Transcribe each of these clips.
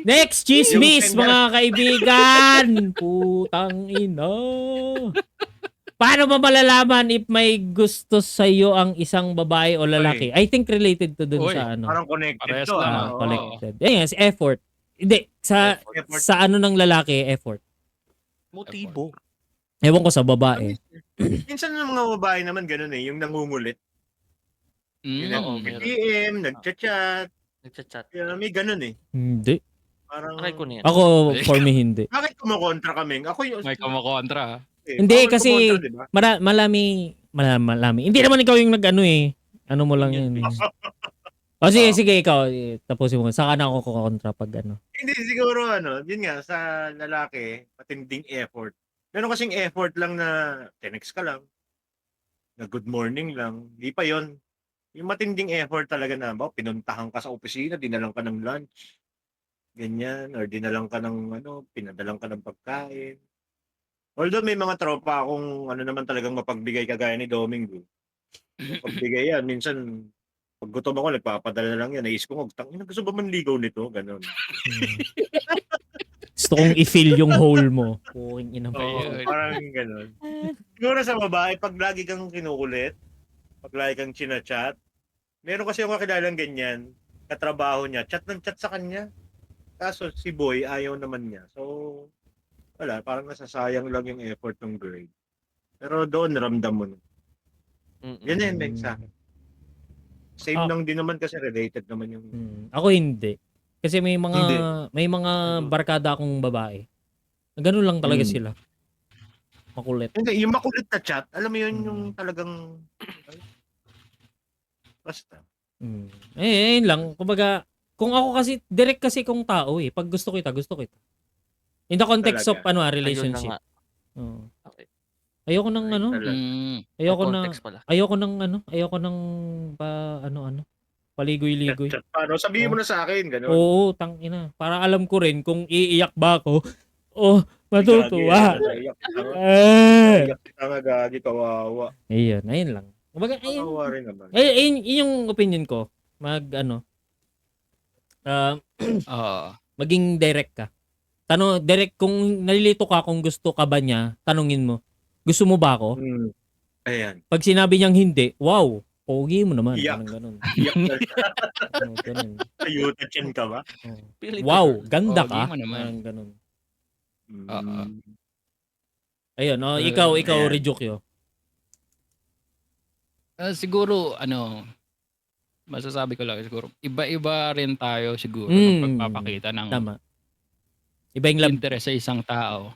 Next Yung chismis, gender. mga kaibigan. Putang ina. Paano ba malalaman if may gusto sa'yo ang isang babae o lalaki? Uy, I think related to dun Uy, sa ano. parang connected parehas to, lang ah. Oo. Connected. Ayan, effort. Hindi, sa Effort. Effort. sa ano ng lalaki, effort. Motibo. Ewan ko sa babae. Minsan ng mga babae naman ganun eh, yung nangungulit. Yung Oo, meron. nag-PM, nag-chat, Nagchat-chat. may ganun eh. Hindi. Parang, Try ko na yan. Ako, for me, hindi. bakit kumukontra kami? Ako yung, May kumukontra. Hindi, bawal kasi kumontra, di ba? malami. Hindi naman ikaw yung nag-ano eh. Ano mo lang yun. O sige, ikaw. Tapusin mo. Saka na ako kukontra pag ano. Hindi, siguro yun nga, sa lalaki, matinding effort. Meron kasing effort lang na text ka lang, na good morning lang, di pa yon. Yung matinding effort talaga na, pinuntahan ka sa opisina, dinalang ka ng lunch, ganyan, or dinalang ka ng pinadalang ka ng pagkain. Although may mga tropa akong naman talagang mapagbigay kagaya ni Domingo. Mapagbigay yan. Minsan, pag gutom ako, nagpapadala lang yan. Naisip ko, gusto ba manligaw nito? Ganon. Gusto kong i-fill yung hole mo. Puking ina mo. Oo, parang ganon. Siguro sa babae, pag lagi kang kinukulit, pag lagi kang chinachat, meron kasi yung kakilalang ganyan, katrabaho niya, chat ng chat sa kanya. Kaso si boy, ayaw naman niya. So, wala, parang nasasayang lang yung effort ng girl. Pero doon, ramdam mo na. Yan yan, Meg, sa akin. Same lang din naman kasi related naman yung... Ako hindi. Kasi may mga barkada akong babae. Ganun lang talaga sila. Makulit. Hindi, yung makulit na chat, alam mo yun, yung talagang... Basta. Yun lang. Kumbaga, kung ako kasi, direct kasi kung tao eh. Pag gusto kita, gusto kita. In the context of relationship. Okay. Ayoko ng ayoko ng paligoy-ligoy. Chat pa, sabihin mo na sa akin, gano'n. Oo, tangina. Para alam ko rin kung iiyak ba ako o matutuwa. Iyak kita nga, gagi, kawawa. Ayun lang. Kumbaga, Kawawa rin naman. yung opinion ko. Maging direct ka. Direct, kung nalilito ka, kung gusto ka ba niya, tanungin mo, gusto mo ba ako? Ayan. Pag sinabi niyang hindi, wow, pogi mo naman. Iyak. Ganun. Iyak na siya. Ganun. Ayutachin ka ba? Wow, ganda Pogi ka. mo naman. Ganun. Oo. Ayun, ikaw, Ryujukyo. Siguro, masasabi ko lang, siguro, iba-iba rin tayo siguro ng pagpapakita ng Tama. Iba yung love. interest sa isang tao.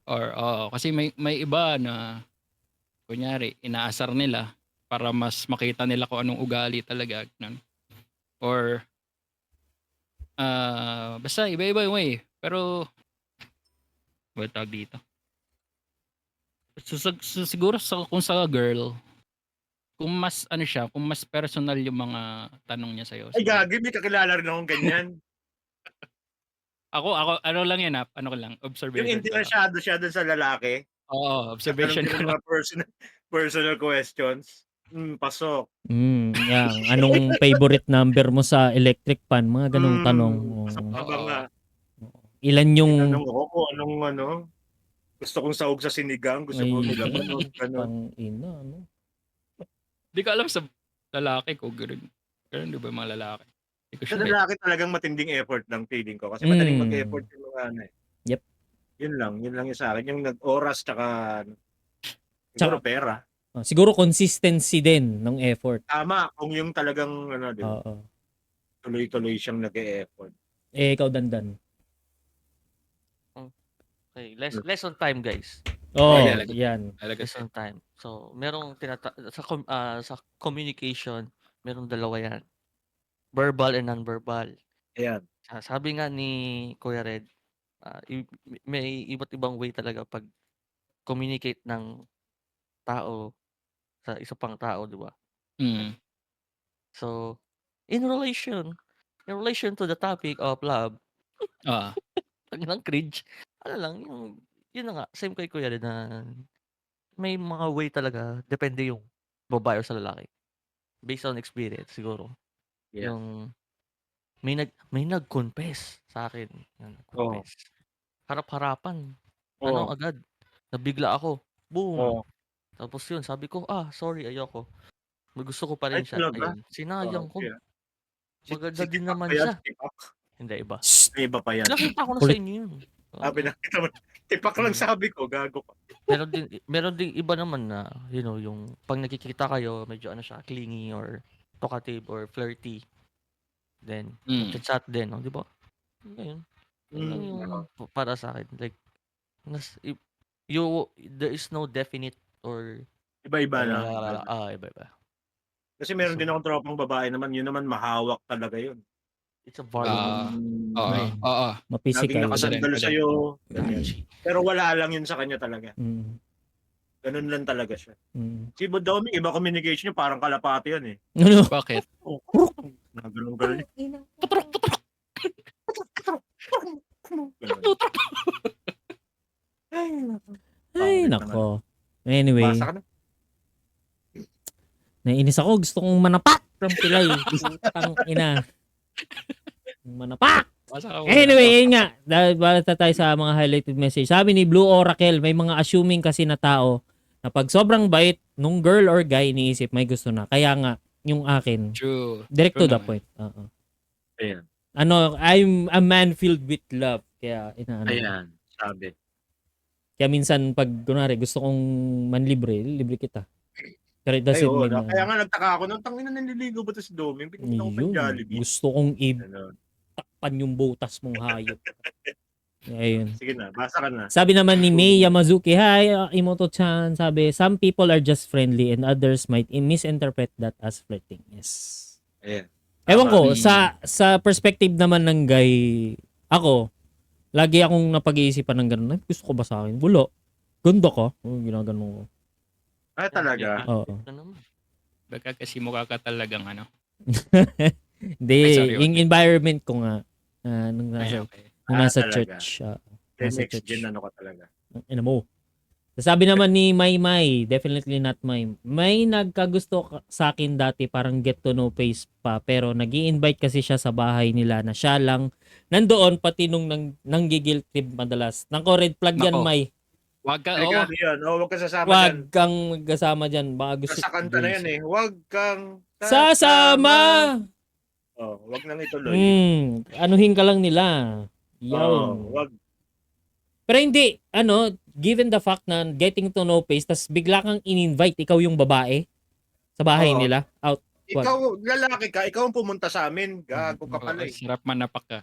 Or, kasi may iba na, kunyari, inaasar nila para mas makita nila kung anong ugali talaga. Ganun. Or, basta iba-iba yung way. Pero, what tawag dito? So, siguro kung sa girl, kung mas kung mas personal yung mga tanong niya sa'yo. Ay, gagi, may kakilala rin akong ganyan. Ako, lang yan observation. Yung interesado siya dun sa lalaki. Oo, observation ko lang. Mga personal questions. Pasok. Yan. Anong favorite number mo sa electric pan? Mga ganong tanong. Pasok ka ba nga? Ilan yung... Tanong ako kung anong gusto kong sahog sa sinigang. Gusto ko nila ganon. Hindi ko alam sa lalaki ko. Ganun di ba yung mga lalaki? Sa lalaki talagang matinding effort lang feeling ko. Kasi madaling mag-effort yung mga Yep. Yun lang yung sa akin. Yung nag-oras tsaka siguro pera. Siguro consistency din ng effort. Tama. Kung yung talagang tuloy-tuloy siyang nag-e-effort. Ikaw, Dandan. Okay, less on time, guys. Yan. Less on time. So, merong sa communication, merong dalawa yan. Verbal and non-verbal. Ayan. Sabi nga ni Kuya Red, may iba't ibang way talaga pag communicate ng tao sa isa pang tao, di ba? So, in relation to the topic of love, ang cringe, yun na nga, same kay Kuya Red na may mga way talaga, depende yung babae o sa lalaki. Based on experience, siguro. Yeah. Yung may nag-confess sa akin. Oo. Nag-confess. Harap-harapan. Oo. Agad, nabigla ako. Boom! Oo. Tapos yun, sabi ko, sorry, ayoko. May gusto ko pa Ay rin siya. talaga? Ayun, sinayang ko. Grabe, ah. Maganda Si din Tipak naman ba yan? siya. Si Tipak? Hindi, iba. Shh! May iba pa yan. Pinakita ko na sa Kulit. inyo yun. Sabi nakita mo, Tipak lang sabi ko, gago ka. Meron din iba naman na, yung pag nakikita kayo, medyo clingy or talkative or flirty. Then, chat din, di ba? Ngayon, yun lang yung para sa akin. Like, there is no definite or Iba-iba lang. iba-iba. Kasi meron din akong tropang babae naman, yun naman mahawak talaga yun. It's a variety. Oo. Laging Mapisikal. nakasandal Pwede rin. sa'yo. Ganyan. Pero wala lang yun sa kanya talaga. Mm. Ganun lang talaga siya. Mm. Si Bodoming, iba communication niya, parang kalapati yun eh. Ano? Bakit? Ganun. Ay, nako. Anyway, Basa ka na. naiinis ako. Gusto kong manapak ng pilay. Putang ina. Manapak! Anyway, yun nga. Dahil bala tayo sa mga highlighted message. Sabi ni Blue Oracle, may mga assuming kasi na tao na pag sobrang bait nung girl or guy, iniisip may gusto na. Kaya nga, yung akin, True. direct True to the naman. point. Ayan. I'm a man filled with love. Kaya, Ayan. Sabi. Kaya minsan, pag, kunwari, gusto kong manlibre, libre kita. Pero it doesn't mean na. Kaya nga nagtaka ako, nang tangina naliligo ba ito si Doming? Pinagin ako pa Yun, Jollibee. gusto kong Ano. takpan yung butas mong hayop. Ayun. Sige na, basa ka na. Sabi naman ni May Yamazuki, hi, Imoto-chan. Sabi, some people are just friendly and others might misinterpret that as flirting. Yes. Ayan. Ewan ko, sa perspective naman ng guy, ako, lagi akong napag-iisipan ng ganun. Ay, gusto ko ba sa akin? Wala. Ganda ka. Ginaganon ko. Ay, talaga? Oo. Baka kasi mukha ka talagang Hindi, Ay, sorry, yung okay. environment ko nga, nung nasa, okay. nung nasa Talaga. church. Nasa Next church. gen ano ka talaga. Ina mo. Sabi naman ni May, definitely not May nagkagusto sa akin dati, parang get to know face pa, pero nag-i-invite kasi siya sa bahay nila na siya lang nandoon, pati nung nanggigil trip madalas. Nako, red flag yan, Nako. May. Wag ka, Ay, oo. gano yan. Huwag ka sasama Wag dyan. kang magkasama dyan. Baka gusto. Sa kanta na yan eh. Huwag kang Sasama! Huwag nang ituloy. Anuhin ka lang nila. Huwag. Pero hindi, given the fact na getting to know face, tas bigla kang in-invite, ikaw yung babae sa bahay Oo. nila. Out. Ikaw, lalaki ka, ikaw ang pumunta sa amin. Gago ka pala eh. Sarap manapak ka.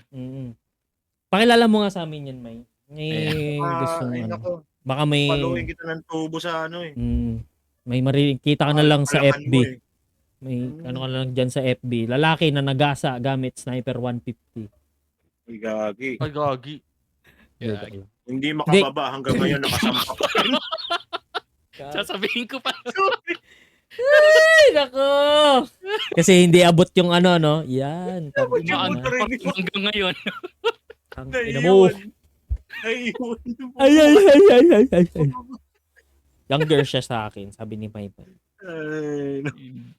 Pakilala mo nga sa amin yan, May. Gusto Ay, mo, nako. baka may, Paluin kita ng tubo sa ano eh. may kita ka na lang sa Palakan FB. mo eh. May ano ka na lang dyan sa FB. Lalaki na nagasa gamit sniper 150. Ay, gagi. Ay, gagi. Yeah. Hindi makababa hanggang ngayon nakasampa pa rin. Sasabihin ko pa. Ay, nako! Kasi hindi abot yung no? Yan. Abot yung Umaan motor pa rin. hanggang ngayon. Ina mo. Naiiwan. Ay. Younger siya sa akin, sabi ni May. Ay,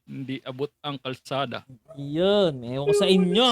Hindi abot ang kalsada. Yun. Ewan ko sa inyo.